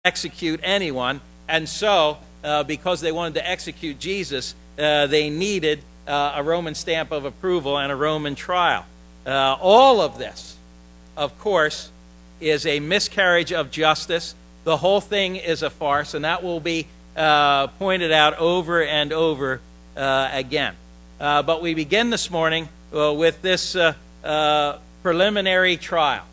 execute anyone, and so because they wanted to execute Jesus, they needed a Roman stamp of approval and a Roman trial. All of this, of course, is a miscarriage of justice. The whole thing is a farce, and that will be pointed out over and over again. But we begin this morning with this preliminary trial.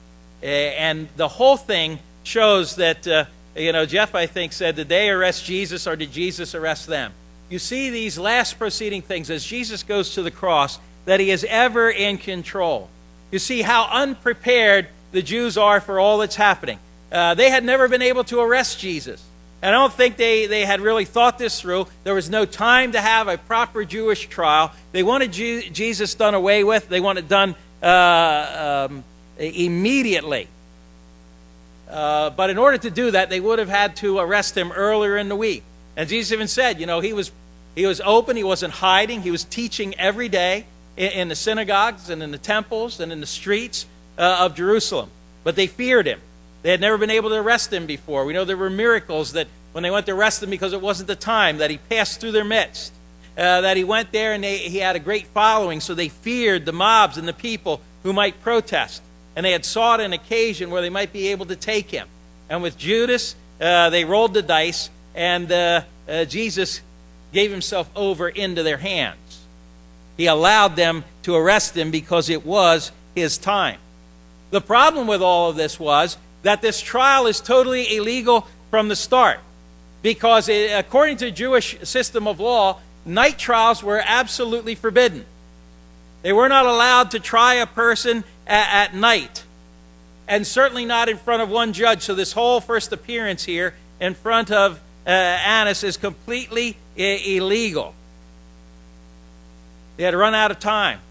And the whole thing shows that, Jeff, I think, said, did they arrest Jesus or did Jesus arrest them? You see these last proceeding things as Jesus goes to the cross, that he is ever in control. You see how unprepared the Jews are for all that's happening. They had never been able to arrest Jesus. And I don't think they had really thought this through. There was no time to have a proper Jewish trial. They wanted Jesus done away with. They wanted it done immediately. But in order to do that, they would have had to arrest him earlier in the week. And Jesus even said, he was open, he wasn't hiding, he was teaching every day in the synagogues and in the temples and in the streets of Jerusalem. But they feared him. They had never been able to arrest him before. We know there were miracles that when they went to arrest him because it wasn't the time, that he passed through their midst, that he went there and he had a great following, so they feared the mobs and the people who might protest. And they had sought an occasion where they might be able to take him. And with Judas, they rolled the dice, and Jesus gave himself over into their hands. He allowed them to arrest him because it was his time. The problem with all of this was that this trial is totally illegal from the start, because according to the Jewish system of law, night trials were absolutely forbidden. They were not allowed to try a person at night, and certainly not in front of one judge. So this whole first appearance here in front of Annas is completely illegal. They had run out of time.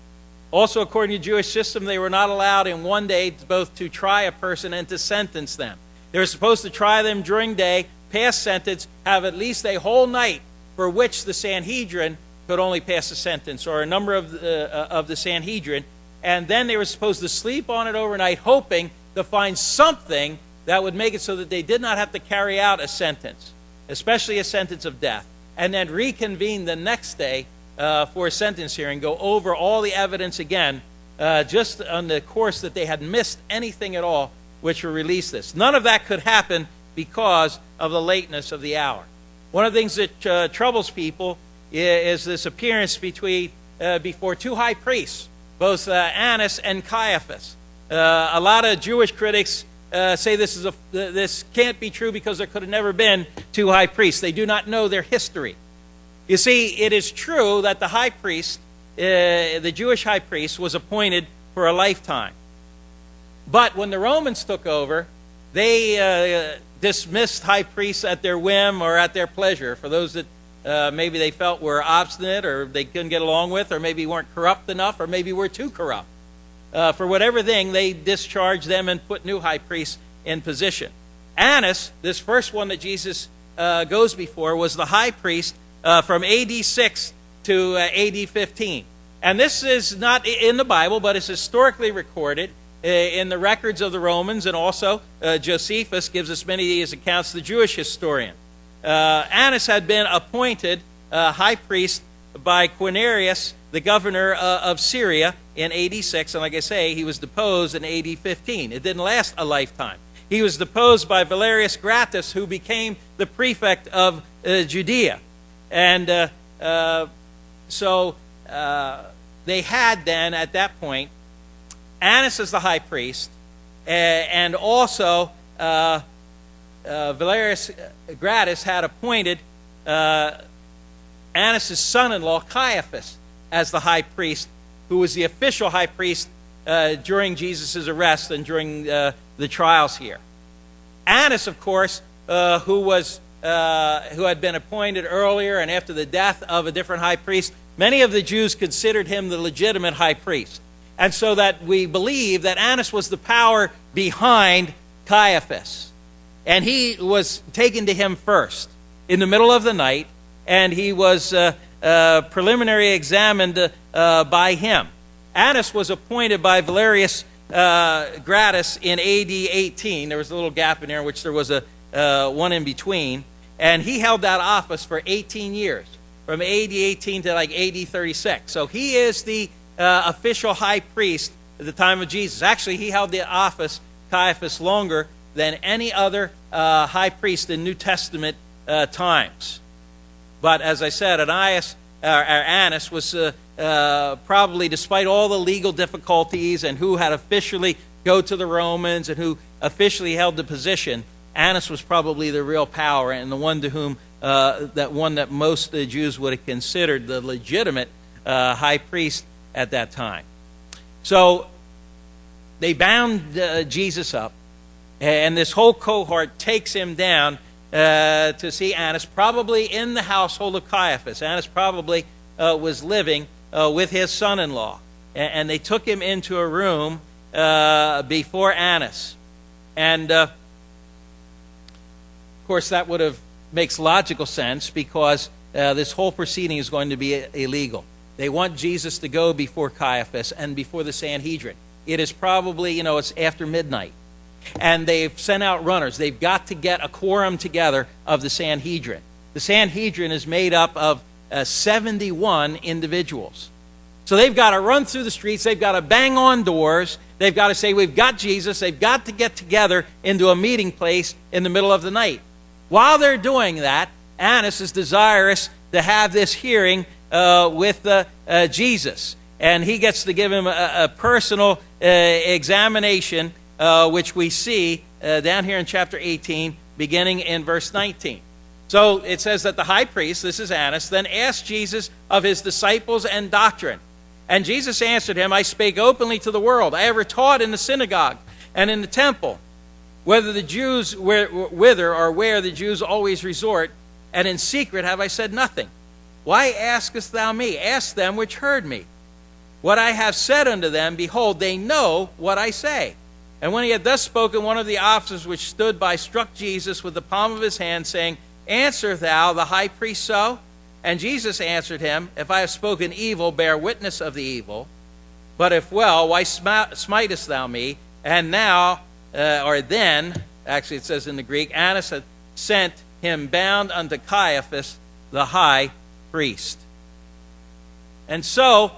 Also, according to the Jewish system, they were not allowed in one day both to try a person and to sentence them. They were supposed to try them during day, pass sentence, have at least a whole night for which the Sanhedrin could only pass a sentence, or a number of the Sanhedrin, and then they were supposed to sleep on it overnight, hoping to find something that would make it so that they did not have to carry out a sentence, especially a sentence of death, and then reconvene the next day for a sentence hearing, go over all the evidence again, just on the course that they had missed anything at all which would release this. None of that could happen because of the lateness of the hour. One of the things that troubles people is this appearance before two high priests, both Annas and Caiaphas. A lot of Jewish critics say this can't be true because there could have never been two high priests. They do not know their history. You see, it is true that the high priest, the Jewish high priest, was appointed for a lifetime. But when the Romans took over, they dismissed high priests at their whim or at their pleasure. For those that maybe they felt were obstinate or they couldn't get along with, or maybe weren't corrupt enough, or maybe were too corrupt. For whatever thing, they discharged them and put new high priests in position. Annas, this first one that Jesus goes before, was the high priest from AD 6 to AD 15. And this is not in the Bible, but it's historically recorded in the records of the Romans, and also Josephus gives us many of these accounts, the Jewish historian. Annas had been appointed high priest by Quirinius, the governor of Syria, in AD 6, and like I say, he was deposed in AD 15. It didn't last a lifetime. He was deposed by Valerius Gratus, who became the prefect of Judea. And so they had then, at that point, Annas as the high priest, and also Valerius Gratus had appointed Annas' son-in-law, Caiaphas, as the high priest, who was the official high priest during Jesus' arrest and during the trials here. Annas, of course, who had been appointed earlier and after the death of a different high priest, many of the Jews considered him the legitimate high priest. And so that we believe that Annas was the power behind Caiaphas. And he was taken to him first in the middle of the night, and he was preliminary examined by him. Annas was appointed by Valerius Gratus in AD 18. There was a little gap in there in which there was a one in between. And he held that office for 18 years, from AD 18 to like AD 36. So he is the official high priest at the time of Jesus. Actually, he held the office, Caiaphas, longer than any other high priest in New Testament times. But as I said, Annas was probably, despite all the legal difficulties and who had officially go to the Romans and who officially held the position, Annas was probably the real power and the one to whom that most of the Jews would have considered the legitimate high priest at that time. So they bound Jesus up, and this whole cohort takes him down to see Annas, probably in the household of Caiaphas. Annas probably was living with his son-in-law, and they took him into a room before Annas. And of course, that makes logical sense, because this whole proceeding is going to be illegal. They want Jesus to go before Caiaphas and before the Sanhedrin. It is probably, it's after midnight. And they've sent out runners. They've got to get a quorum together of the Sanhedrin. The Sanhedrin is made up of 71 individuals. So they've got to run through the streets. They've got to bang on doors. They've got to say, we've got Jesus. They've got to get together into a meeting place in the middle of the night. While they're doing that, Annas is desirous to have this hearing with Jesus. And he gets to give him a personal examination, which we see down here in chapter 18, beginning in verse 19. So it says that the high priest, this is Annas, then asked Jesus of his disciples and doctrine. And Jesus answered him, I spake openly to the world. I ever taught in the synagogue and in the temple, whither the Jews always resort, and in secret have I said nothing. Why askest thou me? Ask them which heard me. What I have said unto them, behold, they know what I say. And when he had thus spoken, one of the officers which stood by struck Jesus with the palm of his hand, saying, Answer thou the high priest so? And Jesus answered him, If I have spoken evil, bear witness of the evil. But if well, why smitest thou me? And now, or then, actually it says in the Greek, Annas had sent him bound unto Caiaphas, the high priest. And so,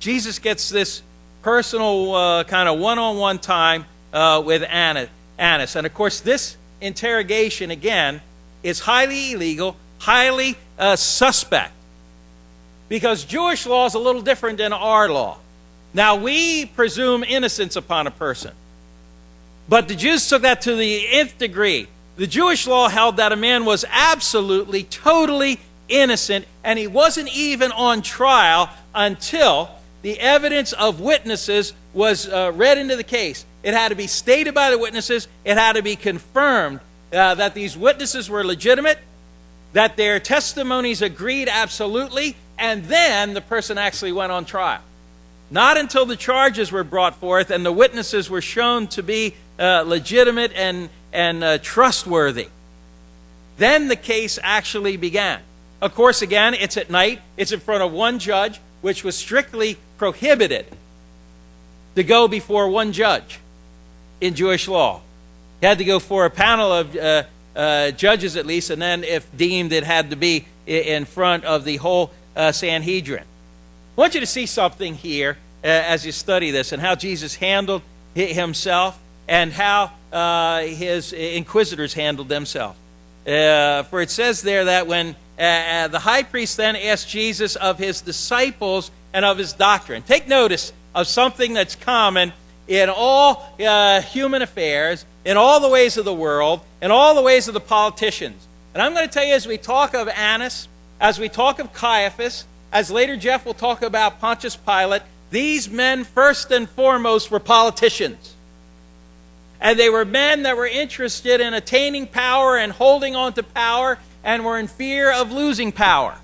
Jesus gets this personal kind of one-on-one time with Annas. And of course, this interrogation, again, is highly illegal, highly suspect. Because Jewish law is a little different than our law. Now, we presume innocence upon a person. But the Jews took that to the nth degree. The Jewish law held that a man was absolutely, totally innocent, and he wasn't even on trial until the evidence of witnesses was read into the case. It had to be stated by the witnesses. It had to be confirmed that these witnesses were legitimate, that their testimonies agreed absolutely, and then the person actually went on trial. Not until the charges were brought forth and the witnesses were shown to be legitimate and trustworthy. Then the case actually began. Of course, again, it's at night. It's in front of one judge, which was strictly prohibited to go before one judge in Jewish law. You had to go for a panel of judges at least, and then if deemed, it had to be in front of the whole Sanhedrin. I want you to see something here as you study this, and how Jesus handled himself and how his inquisitors handled themselves. For it says there that when the high priest then asked Jesus of his disciples and of his doctrine. Take notice of something that's common in all human affairs, in all the ways of the world, in all the ways of the politicians. And I'm going to tell you, as we talk of Annas, as we talk of Caiaphas, as later Jeff will talk about Pontius Pilate, these men first and foremost were politicians. And they were men that were interested in attaining power and holding on to power, and were in fear of losing power.